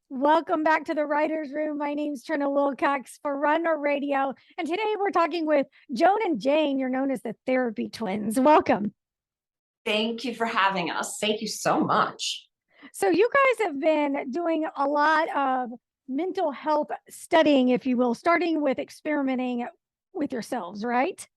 Welcome back to the Writer's Room. My name's Trina Wilcox for Runner Radio. And today we're talking with Joan and Jane. You're known as the Therapy Twins. Welcome. Thank you for having us. Thank you so much. So, you guys have been doing a lot of mental health studying, if you will, starting with experimenting with yourselves, right?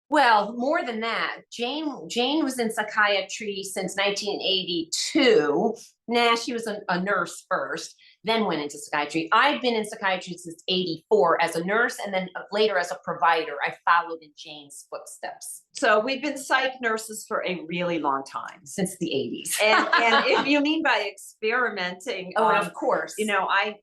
Well, more than that, Jane was in psychiatry since 1982. Nah, she was a nurse first, then went into psychiatry. I've been in psychiatry since 84 as a nurse, and then later as a provider. I followed in Jane's footsteps. So we've been psych nurses for a really long time. Since the 80s. And if you mean by experimenting, Oh, and of course. I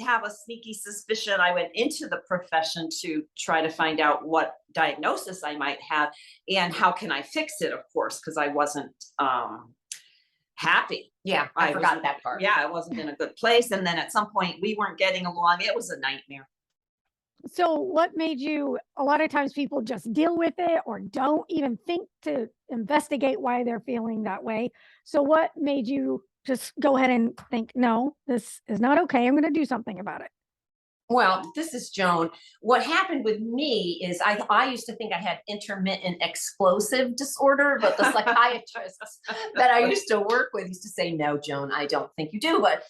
have a sneaky suspicion I went into the profession to try to find out what diagnosis I might have and how can I fix it, of course, because I wasn't happy. Yeah, I forgot that part. Yeah, I wasn't in a good place. And then at some point we weren't getting along. It was a nightmare. So, what made you? A lot of times people just deal with it or don't even think to investigate why they're feeling that way. So, what made you just go ahead and think, no, this is not okay? I'm going to do something about it. Well, this is Joan. What happened with me is I used to think I had intermittent explosive disorder, but the psychiatrists that I used to work with used to say, no, Joan, I don't think you do. But,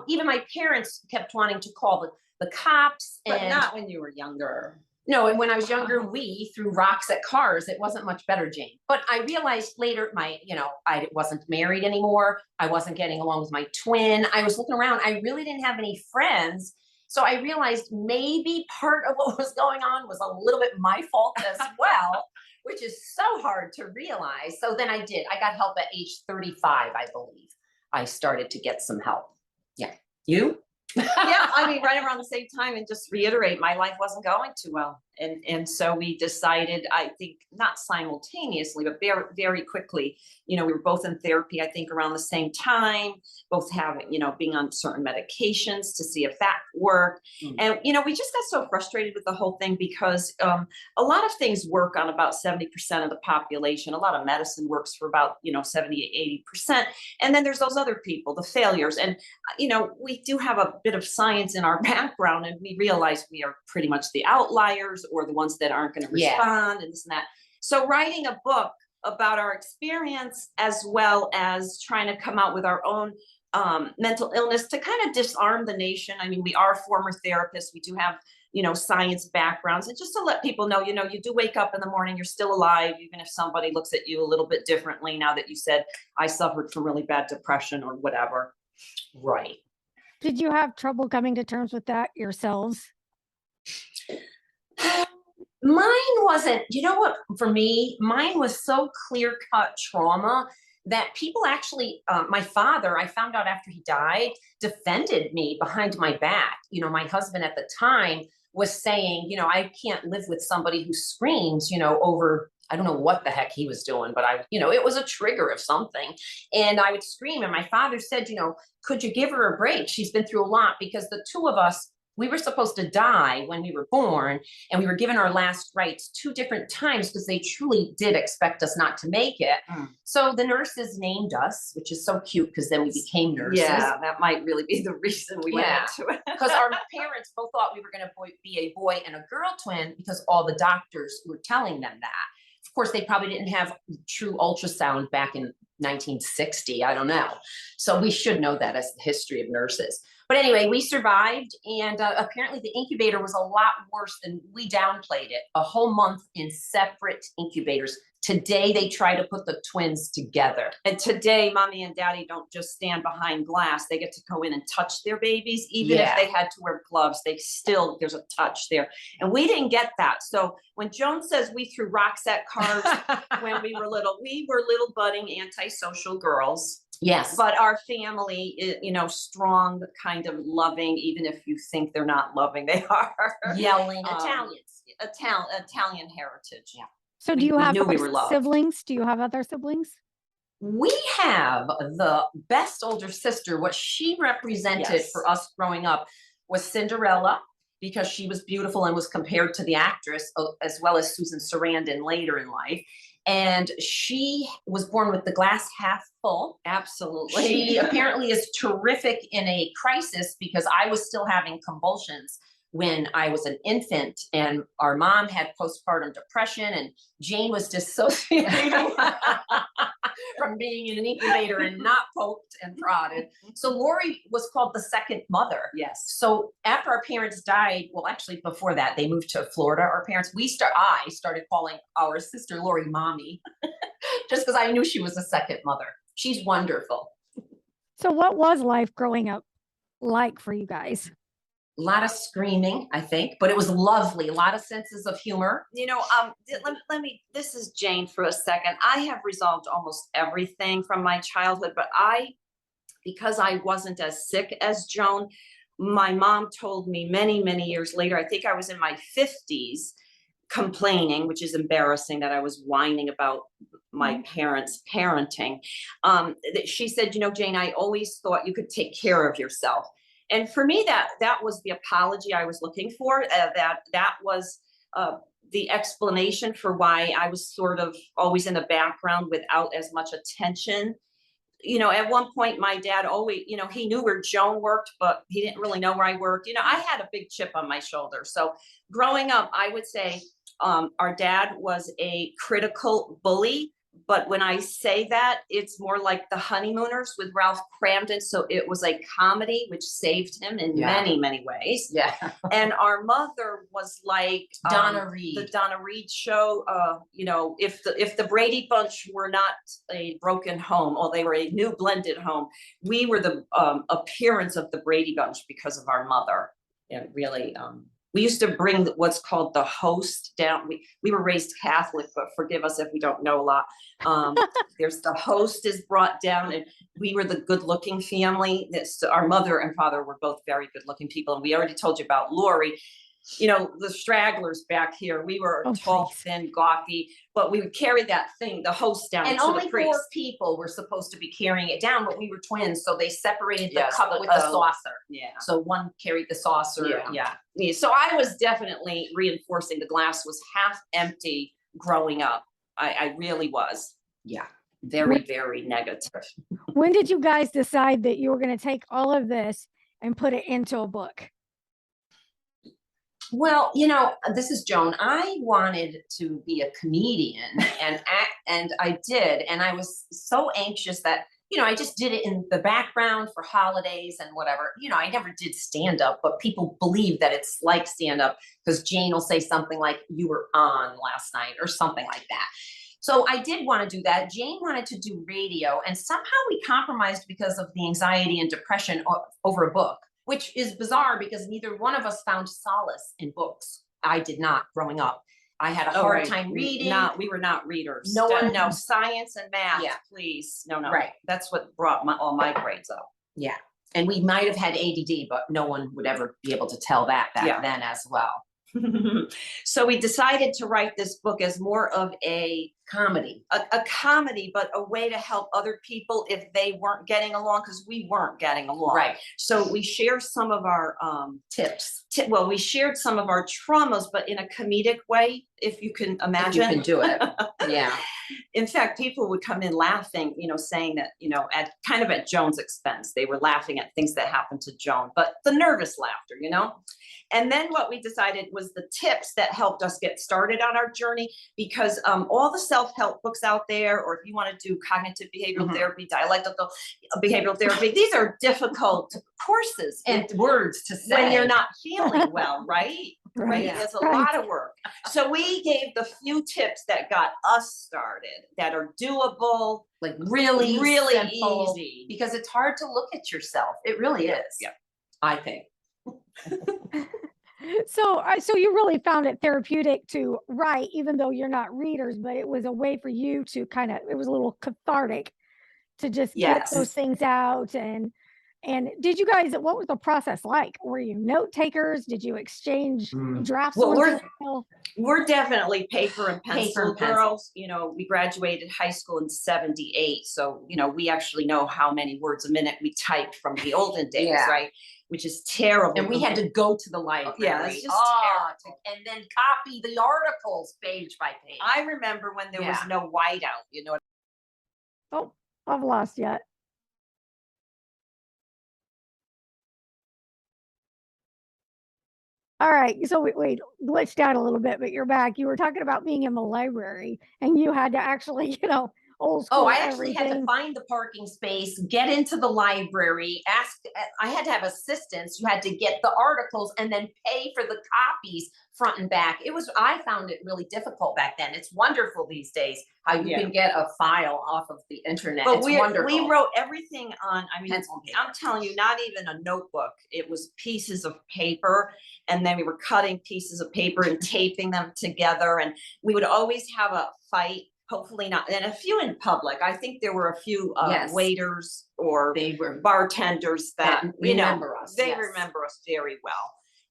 even my parents kept wanting to call the cops. But not when you were younger. No, and when I was younger, we threw rocks at cars. It wasn't much better, Jane. But I realized later, I wasn't married anymore. I wasn't getting along with my twin. I was looking around. I really didn't have any friends. So I realized maybe part of what was going on was a little bit my fault as well, which is so hard to realize. So then I did. I got help at age 35, I believe. I started to get some help. Yeah. You? Yeah, I mean, right around the same time, and just reiterate, my life wasn't going too well. And so we decided, I think not simultaneously, but very, very quickly, we were both in therapy, I think around the same time, both having, being on certain medications to see if that worked. And, we just got so frustrated with the whole thing because a lot of things work on about 70% of the population. A lot of medicine works for about, 70, 80%. And then there's those other people, the failures. And, we do have a bit of science in our background, and we realize we are pretty much the outliers or the ones that aren't going to respond and this and that. So writing a book about our experience as well as trying to come out with our own mental illness to kind of disarm the nation. I mean, we are former therapists. We do have, science backgrounds, and just to let people know, you do wake up in the morning, you're still alive, even if somebody looks at you a little bit differently now that you said, I suffered from really bad depression or whatever. Right. Did you have trouble coming to terms with that yourselves? Mine wasn't, what, for me, mine was so clear cut trauma that people actually, my father, I found out after he died, defended me behind my back. My husband at the time was saying, I can't live with somebody who screams, over, I don't know what the heck he was doing, but it was a trigger of something. And I would scream. And my father said, could you give her a break? She's been through a lot, because the two of us, we were supposed to die when we were born, and we were given our last rites 2 different times because they truly did expect us not to make it. So the nurses named us, which is so cute because then we became nurses. Yeah, that might really be the reason we went into it. Because our parents both thought we were going to be a boy and a girl twin because all the doctors were telling them that. Of course, they probably didn't have true ultrasound back in 1960. I don't know. So we should know that as the history of nurses. But anyway, we survived, and apparently the incubator was a lot worse than we downplayed it. A whole month in separate incubators. Today, they try to put the twins together. And today, mommy and daddy don't just stand behind glass. They get to go in and touch their babies. Even if they had to wear gloves, there's a touch there. And we didn't get that. So when Joan says we threw rocks at cars when we were little budding antisocial girls. Yes. But our family is, strong, kind of loving, even if you think they're not loving, they are. Yelling Italian heritage. Yeah. So do you have siblings? Do you have other siblings? We have the best older sister. What she represented for us growing up was Cinderella, because she was beautiful and was compared to the actress, as well as Susan Sarandon later in life. And she was born with the glass half full. Absolutely. She apparently is terrific in a crisis because I was still having convulsions when I was an infant, and our mom had postpartum depression, and Jane was dissociating from being in an incubator and not poked and prodded. So Lori was called the second mother. Yes. So after our parents died, well, actually before that, they moved to Florida. Our parents, I started calling our sister Lori mommy, just because I knew she was a second mother. She's wonderful. So what was life growing up like for you guys? A lot of screaming, I think, but it was lovely. A lot of senses of humor. Let me, this is Jane for a second. I have resolved almost everything from my childhood, but because I wasn't as sick as Joan, my mom told me many, many years later, I think I was in my 50s, complaining, which is embarrassing that I was whining about my parents' parenting. She said, Jane, I always thought you could take care of yourself. And for me, that was the apology I was looking for. That was the explanation for why I was sort of always in the background without as much attention. At one point, my dad always, he knew where Joan worked, but he didn't really know where I worked. I had a big chip on my shoulder. So growing up, I would say our dad was a critical bully. But when I say that, it's more like The Honeymooners with Ralph Cramden. So it was a comedy, which saved him in many, many ways. Yeah. And our mother was like Donna Reed. The Donna Reed show. If the Brady Bunch were not a broken home, or they were a new blended home, we were the appearance of the Brady Bunch because of our mother. It really. We used to bring what's called the host down. We were raised Catholic, but forgive us if we don't know a lot. There's the host is brought down, and we were the good-looking family. Our mother and father were both very good-looking people, and we already told you about Lori. The stragglers back here, we were tall, thin, gawky, but we would carry that thing, the host down. And to only the priest. 4 people were supposed to be carrying it down, but we were twins, so they separated the Yes, cup with the saucer. Yeah. So one carried the saucer. Yeah. So I was definitely reinforcing the glass was half empty growing up. I really was. Yeah. Very, very negative. When did you guys decide that you were going to take all of this and put it into a book? Well, this is Joan. I wanted to be a comedian and act, and I did. And I was so anxious that, I just did it in the background for holidays and whatever. I never did stand up, but people believe that it's like stand up because Jane will say something like, "You were on last night," or something like that. So I did want to do that. Jane wanted to do radio, and somehow we compromised because of the anxiety and depression over a book, which is bizarre because neither one of us found solace in books. I did not growing up. I had a hard time reading. We were not readers. No one. No, science and math, please. No. Right. That's what brought all my grades up. Yeah. And we might have had ADD, but no one would ever be able to tell that back then as well. So we decided to write this book as more of a comedy, a comedy, but a way to help other people if they weren't getting along, because we weren't getting along. Right. So we share some of our tips. We shared some of our traumas, but in a comedic way, if you can imagine. If you can do it. Yeah. In fact, people would come in laughing, saying that, at Joan's expense. They were laughing at things that happened to Joan, but the nervous laughter, And then what we decided was the tips that helped us get started on our journey, because all the self-help books out there, or if you want to do cognitive behavioral therapy, dialectical behavioral therapy, these are difficult courses and words to say when you're not feeling well, right? Right. Yeah. It's a lot of work. So we gave the few tips that got us started that are doable, like really, really simple, easy. Because it's hard to look at yourself. It really is. Yeah. I think. So you really found it therapeutic to write, even though you're not readers, but it was a way for you to it was a little cathartic to just get those things out. And And did you guys, what was the process like? Were you note takers? Did you exchange drafts? Well, once in a while? we're definitely paper and Paper pencil and pencil. girls. You know, we graduated high school in 78. So, you know, we actually know how many words a minute we typed from the olden days, Yeah. right? Which is terrible. And we had to go to the library. Yeah, it's just and then copy the articles page by page. I remember when there was Yeah. no whiteout, you know. Oh, I've lost yet. All right. So we glitched out a little bit, but you're back. You were talking about being in the library and you had to actually, old school. Oh, I actually had to everything. find the parking space, get into the library, I had to have assistants. You had to get the articles and then pay for the copies front and back. I found it really difficult back then. It's wonderful these days how you can get a file off of the internet. But it's we wonderful. wrote everything on, I mean, Pencil and paper. I'm telling you, not even a notebook. It was pieces of paper. And then we were cutting pieces of paper and taping them together. And we would always have a fight, hopefully not, and a few in public. I think there were a few Yes. waiters or They were bartenders that remember us. They Yes. remember us very well.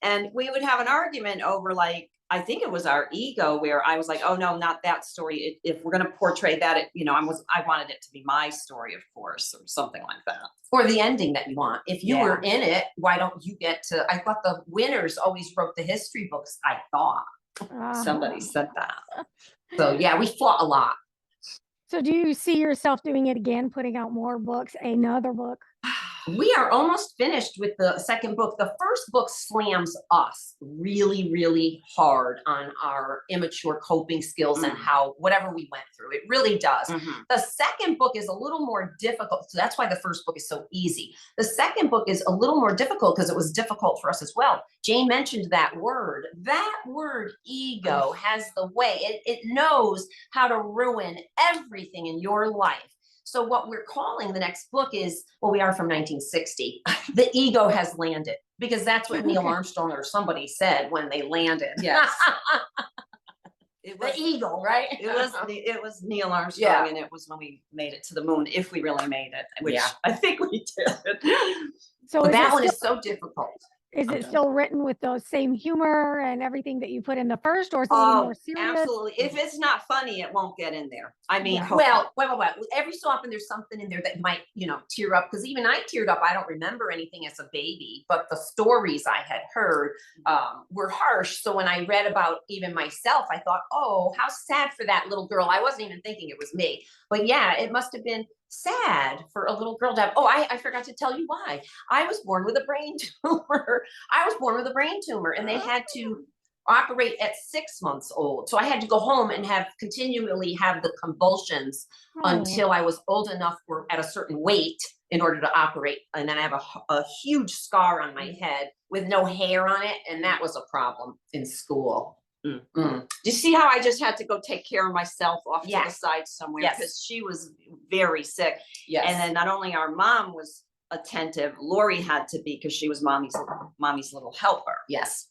And we would have an argument over, like, I think it was our ego, where I was like, oh no, not that story. If we're going to portray that, I wanted it to be my story, of course, or something like that. Or the ending that you want. If you Yeah. were in it, why don't you get to? I thought the winners always wrote the history books. I thought. Somebody said that. So yeah, we fought a lot. So do you see yourself doing it again, putting out more books, another book? We are almost finished with the second book. The first book slams us really, really hard on our immature coping skills and how whatever we went through. It really does. The second book is a little more difficult. So that's why the first book is so easy. The second book is a little more difficult because it was difficult for us as well. Jane mentioned that word. That word, ego, has the way. It knows how to ruin everything in your life. So what we're calling the next book is, well, we are from 1960. The ego has landed, because that's what Neil Armstrong or somebody said when they landed. Yes. It was The eagle, right? It was Neil Armstrong, and it was when we made it to the moon, if we really made it, which I think we did. So But that one is so difficult. Is it still written with those same humor and everything that you put in the first, or is it a little more serious? Absolutely. If it's not funny, it won't get in there. I mean, well, every so often there's something in there that might, tear up, because even I teared up. I don't remember anything as a baby, but the stories I had heard were harsh. So when I read about even myself, I thought, oh, how sad for that little girl. I wasn't even thinking it was me, but yeah, it must have been sad for a little girl to have. Oh, I forgot to tell you why. I was born with a brain tumor. And they had to operate at 6 months old. So I had to go home and continually have the convulsions until I was old enough or at a certain weight in order to operate. And then I have a huge scar on my head with no hair on it. And that was a problem in school. Do you see how I just had to go take care of myself off to the side somewhere, because she was very sick. Yes. And then not only our mom was attentive, Lori had to be, because she was mommy's little helper. Yes.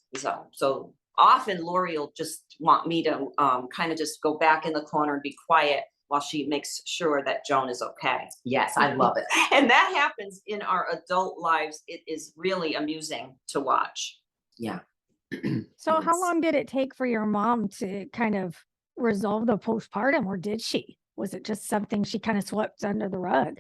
So often Lori will just want me to kind of just go back in the corner and be quiet while she makes sure that Joan is okay. Yes, I love it. And that happens in our adult lives. It is really amusing to watch. Yeah. So how long did it take for your mom to kind of resolve the postpartum, or did she? Was it just something she kind of swept under the rug?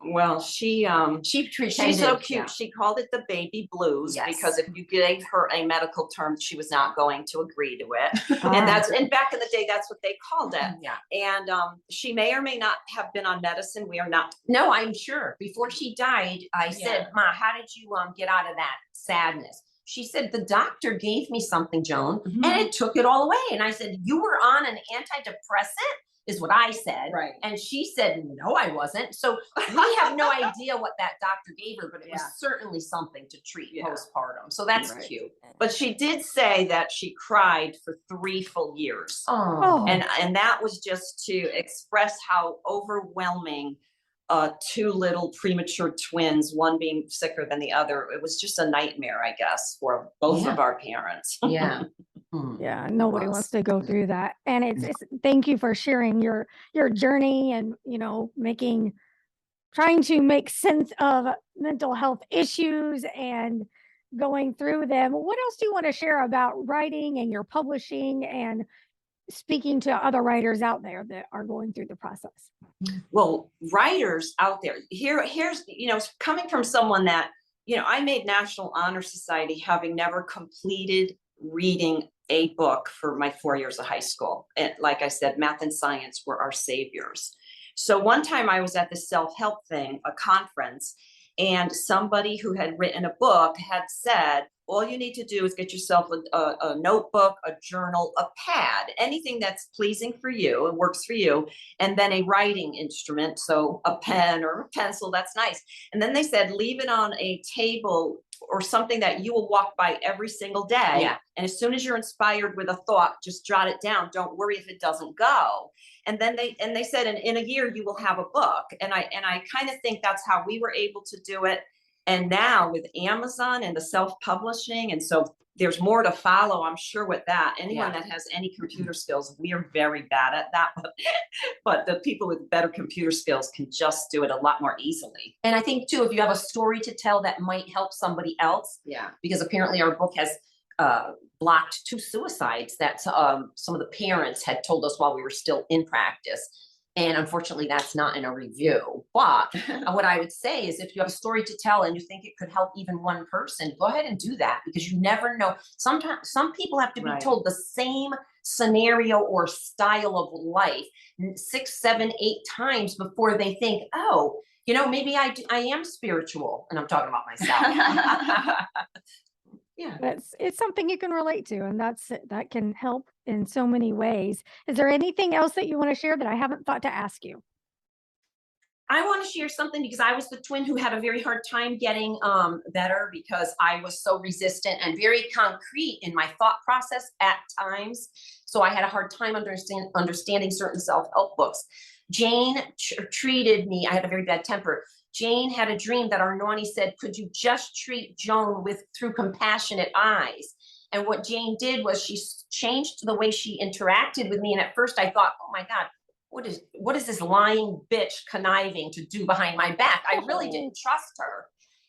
Well, she's so cute. Yeah. She called it the baby blues, Yes. because if you gave her a medical term, she was not going to agree to it. And back in the day, that's what they called it. Yeah. And she may or may not have been on medicine. We are not. No, I'm sure. Before she died, I said, Ma, how did you get out of that sadness? She said, the doctor gave me something, Joan, and it took it all away. And I said, you were on an antidepressant, is what I said. Right. And she said, no, I wasn't. So we have no idea what that doctor gave her, but it was certainly something to treat postpartum. So that's cute. But she did say that she cried for 3 full years. Oh. And that was just to express how overwhelming 2 little premature twins, one being sicker than the other. It was just a nightmare, I guess, for both of our parents. Yeah. Yeah, nobody wants to go through that. And it's thank you for sharing your journey and making trying to make sense of mental health issues and going through them. What else do you want to share about writing and your publishing and speaking to other writers out there that are going through the process? Well, writers out there, here's, coming from someone that, I made National Honor Society having never completed reading a book for my 4 years of high school. And like I said, math and science were our saviors. So one time I was at the self-help thing, a conference, and somebody who had written a book had said, all you need to do is get yourself a notebook, a journal, a pad, anything that's pleasing for you and works for you, and then a writing instrument, so a pen or a pencil, that's nice. And then they said, leave it on a table or something that you will walk by every single day. Yeah. And as soon as you're inspired with a thought, just jot it down. Don't worry if it doesn't go. And then they said, in a year you will have a book. And I kind of think that's how we were able to do it. And now with Amazon and the self-publishing, and so there's more to follow, I'm sure, with that. Anyone that has any computer skills, we are very bad at that, but the people with better computer skills can just do it a lot more easily. And I think too, if you have a story to tell that might help somebody else, because apparently our book has blocked 2 suicides that some of the parents had told us while we were still in practice. And unfortunately, that's not in a review. But what I would say is, if you have a story to tell and you think it could help even one person, go ahead and do that, because you never know. Sometimes some people have to be told the same scenario or style of life 6, 7, 8 times before they think, oh, maybe I am spiritual. And I'm talking about myself. Yeah, it's something you can relate to, and that can help in so many ways. Is there anything else that you want to share that I haven't thought to ask you? I want to share something, because I was the twin who had a very hard time getting better, because I was so resistant and very concrete in my thought process at times. So I had a hard time understanding certain self-help books. Jane treated me. I had a very bad temper. Jane had a dream that our nanny said, could you just treat Joan through compassionate eyes? And what Jane did was she changed the way she interacted with me. And at first I thought, oh my God, what is this lying bitch conniving to do behind my back? I really didn't trust her.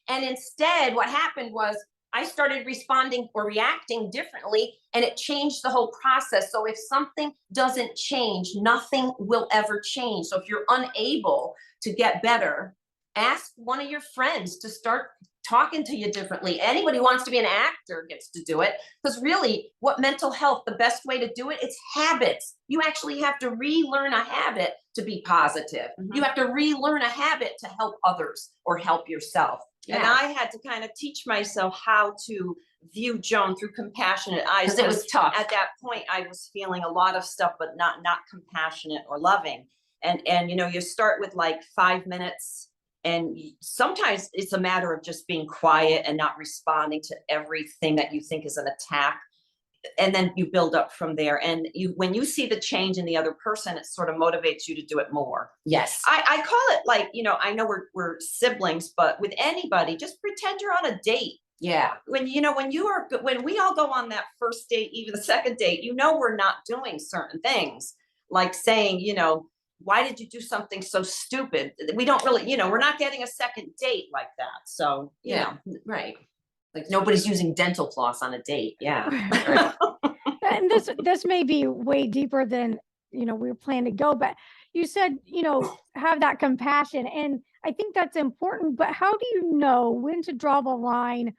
And instead what happened was I started responding or reacting differently, and it changed the whole process. So if something doesn't change, nothing will ever change. So if you're unable to get better, ask one of your friends to start talking to you differently. Anybody who wants to be an actor gets to do it, because really, what mental health, the best way to do it, it's habits. You actually have to relearn a habit to be positive. You have to relearn a habit to help others or help yourself. And I had to kind of teach myself how to view Joan through compassionate eyes. Because it was tough. At that point, I was feeling a lot of stuff, but not compassionate or loving. And you start with like 5 minutes. And sometimes it's a matter of just being quiet and not responding to everything that you think is an attack. And then you build up from there. And when you see the change in the other person, it sort of motivates you to do it more. Yes. I call it like, I know we're siblings, but with anybody, just pretend you're on a date. Yeah. When we all go on that first date, even the second date, we're not doing certain things, like saying, why did you do something so stupid? We don't really, we're not getting a second date like that. So, right. Like nobody's using dental floss on a date. Yeah. And this may be way deeper than, we were planning to go, but you said, have that compassion. And I think that's important, but how do you know when to draw the line?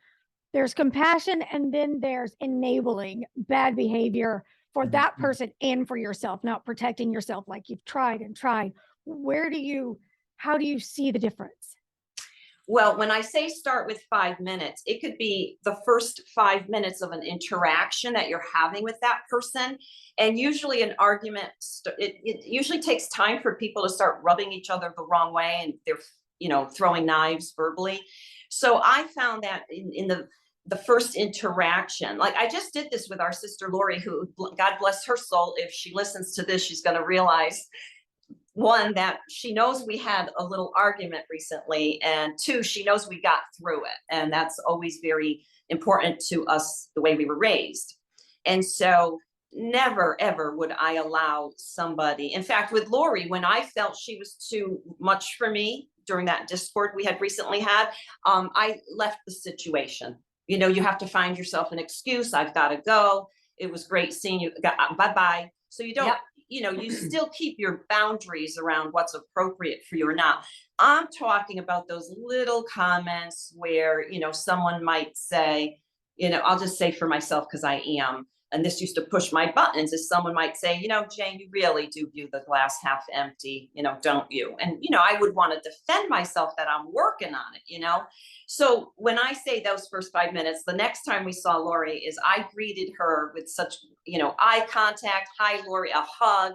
There's compassion, and then there's enabling bad behavior for that person and for yourself, not protecting yourself like you've tried and tried. How do you see the difference? Well, when I say start with 5 minutes, it could be the first 5 minutes of an interaction that you're having with that person. And usually an argument, it usually takes time for people to start rubbing each other the wrong way, and they're, throwing knives verbally. So I found that in the first interaction, like I just did this with our sister Lori, who, God bless her soul, if she listens to this, she's going to realize, 1, that she knows we had a little argument recently, and 2, she knows we got through it. And that's always very important to us, the way we were raised. And so never, ever would I allow somebody, in fact, with Lori, when I felt she was too much for me, during that Discord we had recently had, I left the situation. You know, you have to find yourself an excuse. I've got to go. It was great seeing you. Bye-bye. So you don't, Yep. you know, you still keep your boundaries around what's appropriate for you or not. I'm talking about those little comments where, you know, someone might say, you know, I'll just say for myself, because I am, and this used to push my buttons, is someone might say, you know, Jane, you really do view the glass half empty, you know, don't you? And, you know, I would want to defend myself that I'm working on it, you know? So when I say those first 5 minutes, the next time we saw Lori is I greeted her with such, you know, eye contact, hi, Lori, a hug.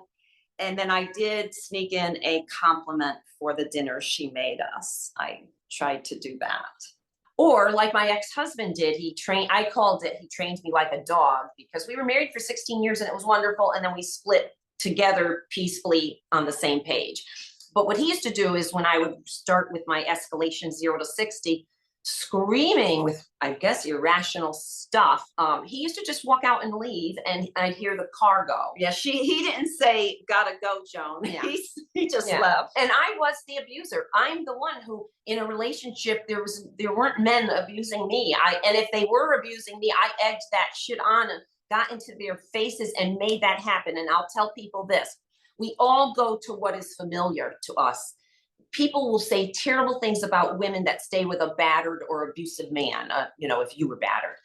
And then I did sneak in a compliment for the dinner she made us. I tried to do that. Or like my ex-husband did, he trained me like a dog, because we were married for 16 years and it was wonderful. And then we split together peacefully on the same page. But what he used to do is when I would start with my escalation 0 to 60, screaming with, I guess, irrational stuff, he used to just walk out and leave, and I'd hear the car go. Yeah, he didn't say, gotta go, Joan. Yeah. He just Yeah. left. And I was the abuser. I'm the one who, in a relationship, there weren't men abusing me. And if they were abusing me, I egged that shit on and got into their faces and made that happen. And I'll tell people this: we all go to what is familiar to us. People will say terrible things about women that stay with a battered or abusive man, you know, if you were battered.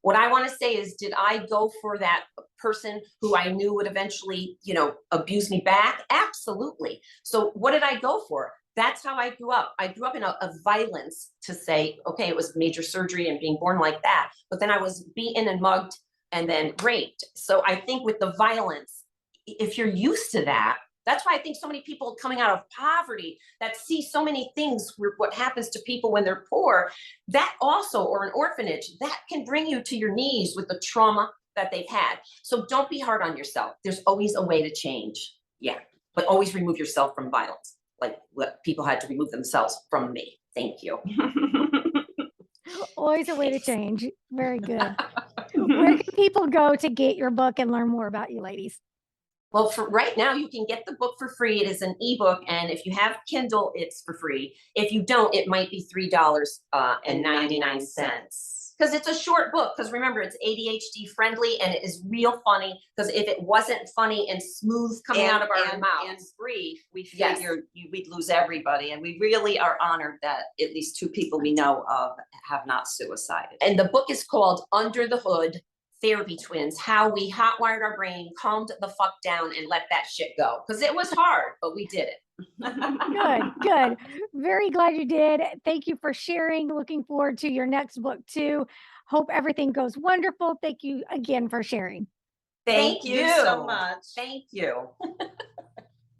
What I want to say is, did I go for that person who I knew would eventually, you know, abuse me back? Absolutely. So what did I go for? That's how I grew up. I grew up in a violence to say, okay, it was major surgery and being born like that. But then I was beaten and mugged and then raped. So I think with the violence, if you're used to that, that's why I think so many people coming out of poverty that see so many things, what happens to people when they're poor, that also, or an orphanage, that can bring you to your knees with the trauma that they've had. So don't be hard on yourself. There's always a way to change. Yeah. But always remove yourself from violence, like what people had to remove themselves from me. Thank you. Always a way to change. Very good. Where can people go to get your book and learn more about you, ladies? Well, for right now, you can get the book for free. It is an ebook, and if you have Kindle, it's for free. If you don't, it might be $3.99, because it's a short book. Because remember, it's ADHD friendly, and it is real funny. Because if it wasn't funny and smooth coming out of our mouths and brief, we Yes. figured we'd lose everybody. And we really are honored that at least 2 people we know of have not suicided. and the book is called Under the Hood: Therapy Twins, how we hotwired our brain, calmed the fuck down, and let that shit go. Because it was hard, but we did it. Good. Very glad you did. Thank you for sharing. Looking forward to your next book too. Hope everything goes wonderful. Thank you again for sharing. Thank you so much. Thank you.